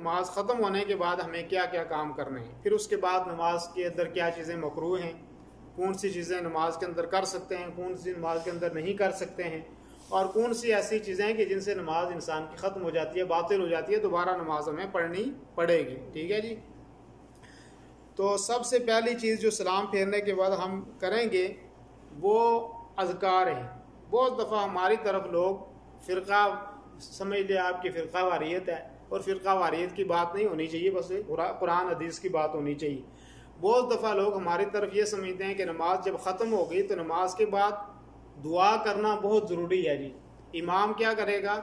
नमाज ख़त्म होने के बाद हमें क्या क्या काम करने हैं, फिर उसके बाद नमाज के अंदर क्या चीज़ें मकरूह हैं, कौन सी चीज़ें नमाज के अंदर कर सकते हैं, कौन सी नमाज के अंदर नहीं कर सकते हैं, और कौन सी ऐसी चीज़ें हैं कि जिनसे नमाज इंसान की ख़त्म हो जाती है, बातिल हो जाती है, दोबारा नमाज हमें पढ़नी पड़ेगी। ठीक है जी। तो सबसे पहली चीज़ जो सलाम फेरने के बाद हम करेंगे वो अज़कार है। बहुत दफ़ा हमारी तरफ लोग फ़िरका समझ लिया, आपकी फ़िरका वारियत है, और फ़िरका वारियत की बात नहीं होनी चाहिए, बस कुरान हदीस की बात होनी चाहिए। बहुत दफ़ा लोग हमारी तरफ ये समझते हैं कि नमाज जब ख़त्म हो गई तो नमाज के बाद दुआ करना बहुत ज़रूरी है जी। इमाम क्या करेगा,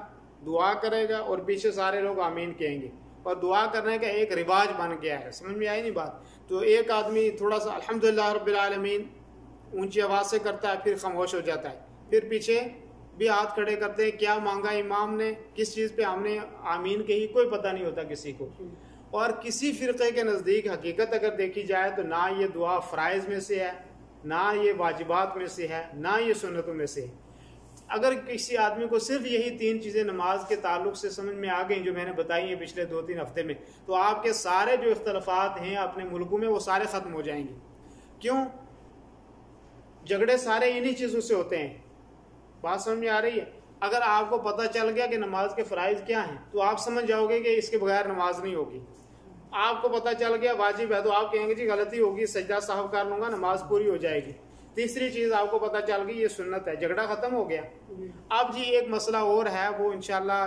दुआ करेगा और पीछे सारे लोग आमीन कहेंगे, और दुआ करने का एक रिवाज बन गया है। समझ में आई नहीं बात? तो एक आदमी थोड़ा सा अल्हम्दुलिल्लाह रब्बिल आलमीन ऊंची आवाज़ से करता है, फिर खामोश हो जाता है, फिर पीछे भी हाथ खड़े करते हैं, क्या मांगा इमाम ने, किस चीज़ पे हमने आमीन कही, कोई पता नहीं होता किसी को। और किसी फ़िरक़े के नज़दीक हकीकत अगर देखी जाए तो ना ये दुआ फ़राइज़ में से है, ना ये वाजिबात में से है, ना ये सुन्नतों में से है। अगर किसी आदमी को सिर्फ यही 3 चीज़ें नमाज के ताल्लुक से समझ में आ गई जो मैंने बताई हैं पिछले 2-3 हफ्ते में, तो आपके सारे जो इख्तलाफात हैं अपने मुल्कों में वो सारे ख़त्म हो जाएंगे। क्यों? झगड़े सारे इन्हीं चीज़ों से होते हैं। बात समझ में आ रही है? अगर आपको पता चल गया कि नमाज के फ़राइज़ क्या हैं तो आप समझ जाओगे कि इसके बगैर नमाज नहीं होगी। आपको पता चल गया वाजिब है तो आप कहेंगे जी गलती होगी, सजदा साहब कर लूँगा, नमाज पूरी हो जाएगी। तीसरी चीज़ आपको पता चल गई ये सुन्नत है, झगड़ा ख़त्म हो गया। अब जी एक मसला और है, वो इंशाल्लाह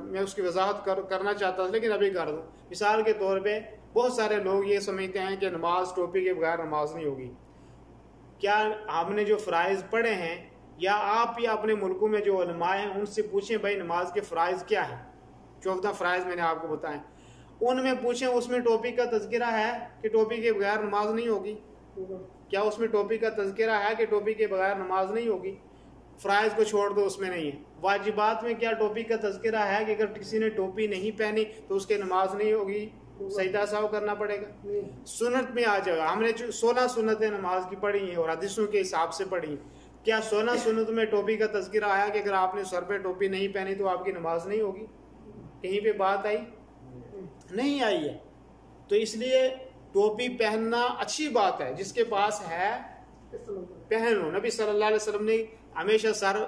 मैं उसकी वजाहत करना चाहता था लेकिन अभी कर दूँ। मिसाल के तौर पे बहुत सारे लोग ये समझते हैं कि नमाज टोपी के बगैर नमाज नहीं होगी। क्या आपने जो फ़राइज़ पढ़े हैं या आप या अपने मुल्कों में जो उलमा हैं उनसे पूछें भाई नमाज के फ़राइज़ क्या है? 14 फ़राइज़ मैंने आपको बताएं, उनमें पूछें उसमें टोपी का तज़किरा है कि टोपी के बगैर नमाज नहीं होगी? क्या उसमें टोपी का तज़किरा है कि टोपी के बगैर नमाज नहीं होगी? फ़राइज़ को छोड़ दो, उसमें नहीं है। वाजिबात में क्या टोपी का तज़किरा है कि अगर किसी ने टोपी नहीं पहनी तो उसके नमाज नहीं होगी, सजदा साहब करना पड़ेगा? सुन्नत में आ जाएगा, हमने 16 सुन्नतें नमाज की पढ़ी हैं और हदीसों के हिसाब से पढ़ी हैं। क्या 16 सुन्नत में टोपी का तज़किरा आया कि अगर आपने सर पे टोपी नहीं पहनी तो आपकी नमाज नहीं होगी? कहीं पे बात आई? नहीं आई है। तो इसलिए टोपी पहनना अच्छी बात है, जिसके पास है पहन लो। नबी सल्लल्लाहु अलैहि वसल्लम ने हमेशा सर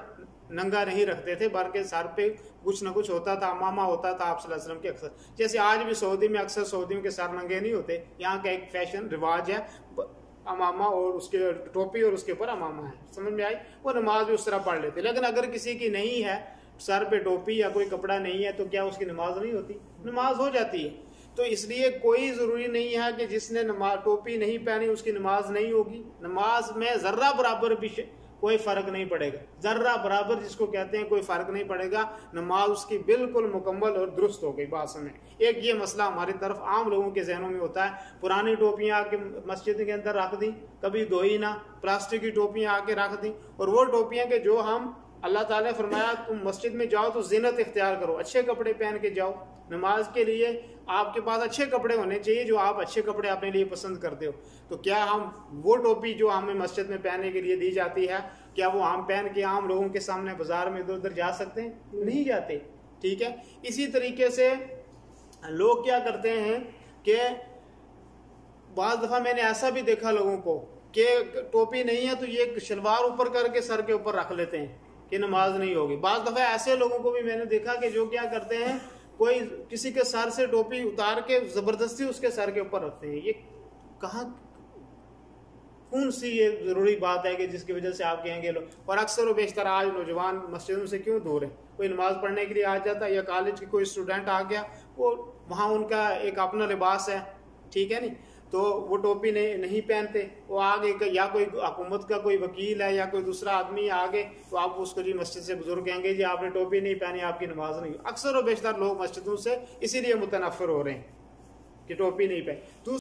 नंगा नहीं रखते थे, बल्कि सर पे कुछ न कुछ होता था, अमामा होता था आप सल्लल्लाहु अलैहि वसल्लम के अक्सर। जैसे आज भी सऊदी में अक्सर सऊदियों के सर नंगे नहीं होते, यहाँ का एक फैशन रिवाज है, अमामा और उसके टोपी और उसके ऊपर अमामा है। समझ में आई? वो नमाज भी उस तरह पढ़ लेते। लेकिन अगर किसी की नहीं है, सर पे टोपी या कोई कपड़ा नहीं है, तो क्या उसकी नमाज नहीं होती? नमाज हो जाती है। तो इसलिए कोई ज़रूरी नहीं है कि जिसने नमाज टोपी नहीं पहनी उसकी नमाज नहीं होगी। नमाज में ज़र्रा बराबर भी कोई फ़र्क नहीं पड़ेगा, ज़र्रा बराबर जिसको कहते हैं कोई फ़र्क नहीं पड़ेगा, नमाज उसकी बिल्कुल मुकम्मल और दुरुस्त हो गई। बात सुने, एक ये मसला हमारी तरफ आम लोगों के जहनों में होता है, पुरानी टोपियाँ आके मस्जिद के अंदर रख दी, कभी धोई ना, प्लास्टिक की टोपियाँ आके रख दी, और वो टोपियाँ के जो हम अल्लाह ताला ने फरमाया तुम मस्जिद में जाओ तो ज़ीनत इख्तियार करो, अच्छे कपड़े पहन के जाओ। नमाज के लिए आपके पास अच्छे कपड़े होने चाहिए, जो आप अच्छे कपड़े अपने लिए पसंद करते हो। तो क्या हम वो टोपी जो हमें मस्जिद में पहनने के लिए दी जाती है, क्या वो हम पहन के आम लोगों के सामने बाजार में इधर उधर जा सकते हैं? नहीं जाते। ठीक है। इसी तरीके से लोग क्या करते हैं कि बाज़ दफ़ा मैंने ऐसा भी देखा लोगों को कि टोपी नहीं है तो ये शलवार ऊपर करके सर के ऊपर रख लेते हैं कि नमाज नहीं होगी। बाज़ दफ़ा ऐसे लोगों को भी मैंने देखा कि जो क्या करते हैं, कोई किसी के सर से टोपी उतार के ज़बरदस्ती उसके सर के ऊपर रखते हैं। ये कहाँ, कौन सी ये ज़रूरी बात है कि जिसकी वजह से आप कहेंगे लोग? और अक्सर व बेशतर आज नौजवान मस्जिदों से क्यों दूर है? कोई नमाज पढ़ने के लिए आ जाता है, या कॉलेज के कोई स्टूडेंट आ गया, वो वहाँ उनका एक अपना लिबास है, ठीक है नहीं, तो वो टोपी नहीं पहनते, वो आगे या कोई हुकूमत का कोई वकील है या कोई दूसरा आदमी आगे, तो आप उसको जी मस्जिद से बुजुर्ग कहेंगे जी आपने टोपी नहीं पहनी, आपकी नमाज नहीं। अक्सर व बेशतर लोग मस्जिदों से इसीलिए मुतनफ़िर हो रहे हैं कि टोपी नहीं पहनी।